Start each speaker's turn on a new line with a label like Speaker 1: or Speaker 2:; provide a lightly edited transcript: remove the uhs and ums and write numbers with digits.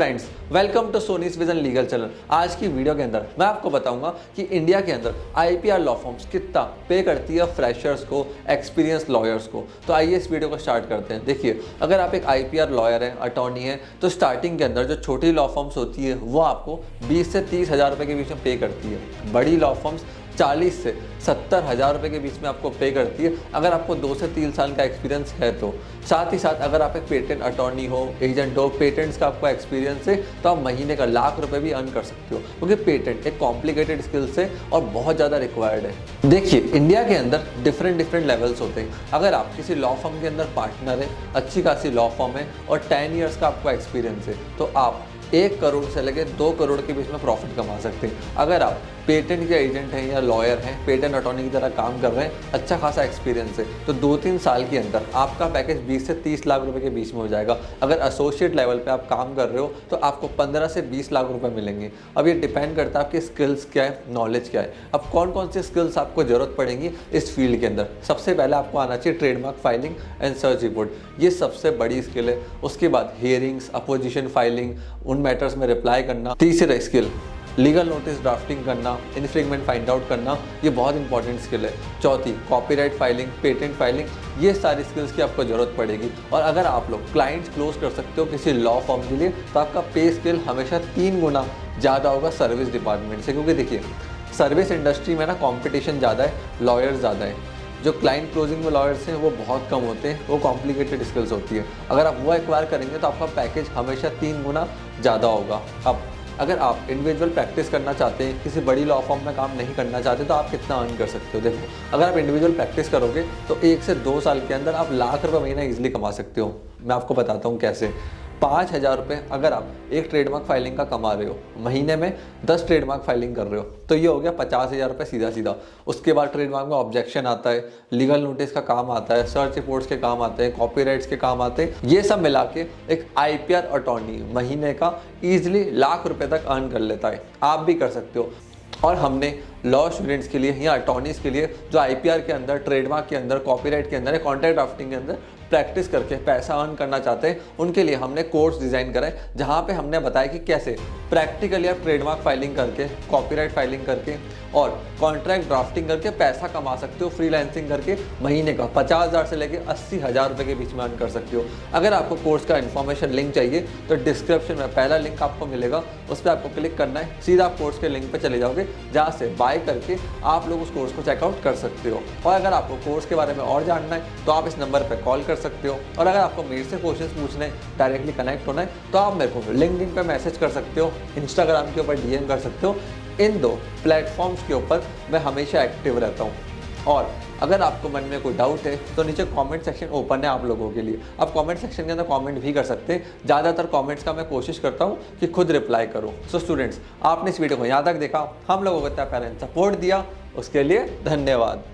Speaker 1: Clients, welcome to Soni's vision legal channel. आज की video के अंदर मैं आपको बताऊंगा कि इंडिया के अंदर आईपीआर लॉ फॉर्म्स कितना पे करती है फ्रेशर्स को, एक्सपीरियंस लॉयर्स को। तो आइए इस वीडियो को स्टार्ट करते हैं। देखिए, अगर आप एक आईपीआर लॉयर हैं, अटॉर्नी हैं, तो स्टार्टिंग के अंदर जो छोटी लॉ फॉर्म्स होती है वो आपको 20 से 30 हज़ार रुपये के बीच में पे करती है। बड़ी लॉ फॉर्म्स 40 से 70 हज़ार रुपये के बीच में आपको पे करती है, अगर आपको 2 से 3 साल का एक्सपीरियंस है तो। साथ ही साथ अगर आप एक पेटेंट अटॉर्नी हो, एजेंट हो, पेटेंट्स का आपको एक्सपीरियंस है, तो आप महीने का लाख रुपए भी अर्न कर सकते हो, क्योंकि पेटेंट एक कॉम्प्लिकेटेड स्किल्स है और बहुत ज़्यादा रिक्वायर्ड है। देखिए, इंडिया के अंदर डिफरेंट लेवल्स होते हैं। अगर आप किसी लॉ फर्म के अंदर पार्टनर है, अच्छी खासी लॉ फर्म है और 10 ईयर्स का आपको एक्सपीरियंस है, तो आप 1 करोड़ से लेकर 2 करोड़ के बीच में प्रॉफिट कमा सकते हैं। अगर आप पेटेंट के एजेंट हैं या लॉयर हैं, पेटेंट अटॉर्नी की तरह काम कर रहे हैं, अच्छा खासा एक्सपीरियंस है, तो 2-3 साल के अंदर आपका पैकेज 20 से 30 लाख रुपए के बीच में हो जाएगा। अगर एसोसिएट लेवल पे आप काम कर रहे हो तो आपको 15 से 20 लाख रुपए मिलेंगे। अब ये डिपेंड करता है आपकी स्किल्स क्या है, नॉलेज क्या है। अब कौन सी स्किल्स आपको जरूरत पड़ेगी इस फील्ड के अंदर। सबसे पहले आपको आना चाहिए trademark filing and search report, ये सबसे बड़ी स्किल है। उसके बाद हियरिंग्स, अपोजिशन फाइलिंग, उन मैटर्स में रिप्लाई करना। तीसरा स्किल लीगल नोटिस ड्राफ्टिंग करना, इन्फ्रिंगमेंट फाइंड आउट करना, ये बहुत इंपॉर्टेंट स्किल है। चौथी कॉपीराइट फाइलिंग, पेटेंट फाइलिंग, ये सारी स्किल्स की आपको ज़रूरत पड़ेगी। और अगर आप लोग क्लाइंट्स क्लोज कर सकते हो किसी लॉ फर्म के लिए, तो आपका पे स्केल हमेशा 3 गुना ज़्यादा होगा सर्विस डिपार्टमेंट से। क्योंकि देखिए, सर्विस इंडस्ट्री में ना कॉम्पिटिशन ज़्यादा है, लॉयर्स ज़्यादा है। जो क्लाइंट क्लोजिंग में लॉयर्स हैं वो बहुत कम होते हैं, वो कॉम्प्लिकेटेड स्किल्स होती है। अगर आप वो एक्वायर करेंगे तो आपका पैकेज हमेशा 3 गुना ज़्यादा होगा। अब अगर आप इंडिविजुअल प्रैक्टिस करना चाहते हैं, किसी बड़ी लॉ फॉर्म में काम नहीं करना चाहते, तो आप कितना अर्न कर सकते हो। देखो, अगर आप इंडिविजुअल प्रैक्टिस करोगे तो 1 से 2 साल के अंदर आप लाख रुपये महीना ईजिली कमा सकते हो। मैं आपको बताता हूँ कैसे। 5,000 रुपये अगर आप एक ट्रेडमार्क फाइलिंग का कमा रहे हो, महीने में 10 ट्रेडमार्क फाइलिंग कर रहे हो, तो ये हो गया 50,000 रुपये सीधा। उसके बाद ट्रेडमार्क में ऑब्जेक्शन आता है, लीगल नोटिस का काम आता है, सर्च रिपोर्ट्स के काम आते हैं, कॉपीराइट्स के काम आते हैं। ये सब मिला के एक आईपीआर अटॉर्नी महीने का ईजिली लाख रुपये तक अर्न कर लेता है। आप भी कर सकते हो। और हमने लॉ स्टूडेंट्स के लिए या अटॉर्नीज के लिए जो आईपीआर के अंदर, ट्रेडमार्क के अंदर, कॉपीराइट के अंदर, कॉन्ट्रैक्ट ड्राफ्टिंग के अंदर प्रैक्टिस करके पैसा अर्न करना चाहते हैं, उनके लिए हमने कोर्स डिज़ाइन करा है, जहाँ पे हमने बताया कि कैसे प्रैक्टिकली आप ट्रेडमार्क फाइलिंग करके, कॉपीराइट फाइलिंग करके और कॉन्ट्रैक्ट ड्राफ्टिंग करके पैसा कमा सकते हो। फ्रीलांसिंग करके महीने का 50,000 से लेकर 80,000 रुपये के बीच में अर्न कर सकते हो। अगर आपको कोर्स का इन्फॉर्मेशन लिंक चाहिए तो डिस्क्रिप्शन में पहला लिंक आपको मिलेगा, उस पर आपको क्लिक करना है, सीधा आप कोर्स के लिंक पर चले जाओगे, जहाँ से बाय करके आप लोग उस कोर्स को चेकआउट कर सकते हो। और अगर आपको कोर्स के बारे में और जानना है तो आप इस नंबर पर कॉल कर सकते हो। और अगर आपको मेरे से क्वेश्चंस पूछने हैं, डायरेक्टली कनेक्ट होना है, तो आप मेरे को लिंक्डइन पे मैसेज कर सकते हो, इंस्टाग्राम के ऊपर डीएम कर सकते हो। इन 2 प्लेटफॉर्म्स के ऊपर मैं हमेशा एक्टिव रहता हूँ। और अगर आपको मन में कोई डाउट है तो नीचे कमेंट सेक्शन ओपन है आप लोगों के लिए, आप कमेंट सेक्शन के अंदर कमेंट भी कर सकते हैं। ज़्यादातर कमेंट्स का मैं कोशिश करता हूँ कि खुद रिप्लाई करूँ। सो स्टूडेंट्स, आपने इस वीडियो को यहाँ तक देखा, हम लोगों को इतना प्यार एंड सपोर्ट दिया, उसके लिए धन्यवाद।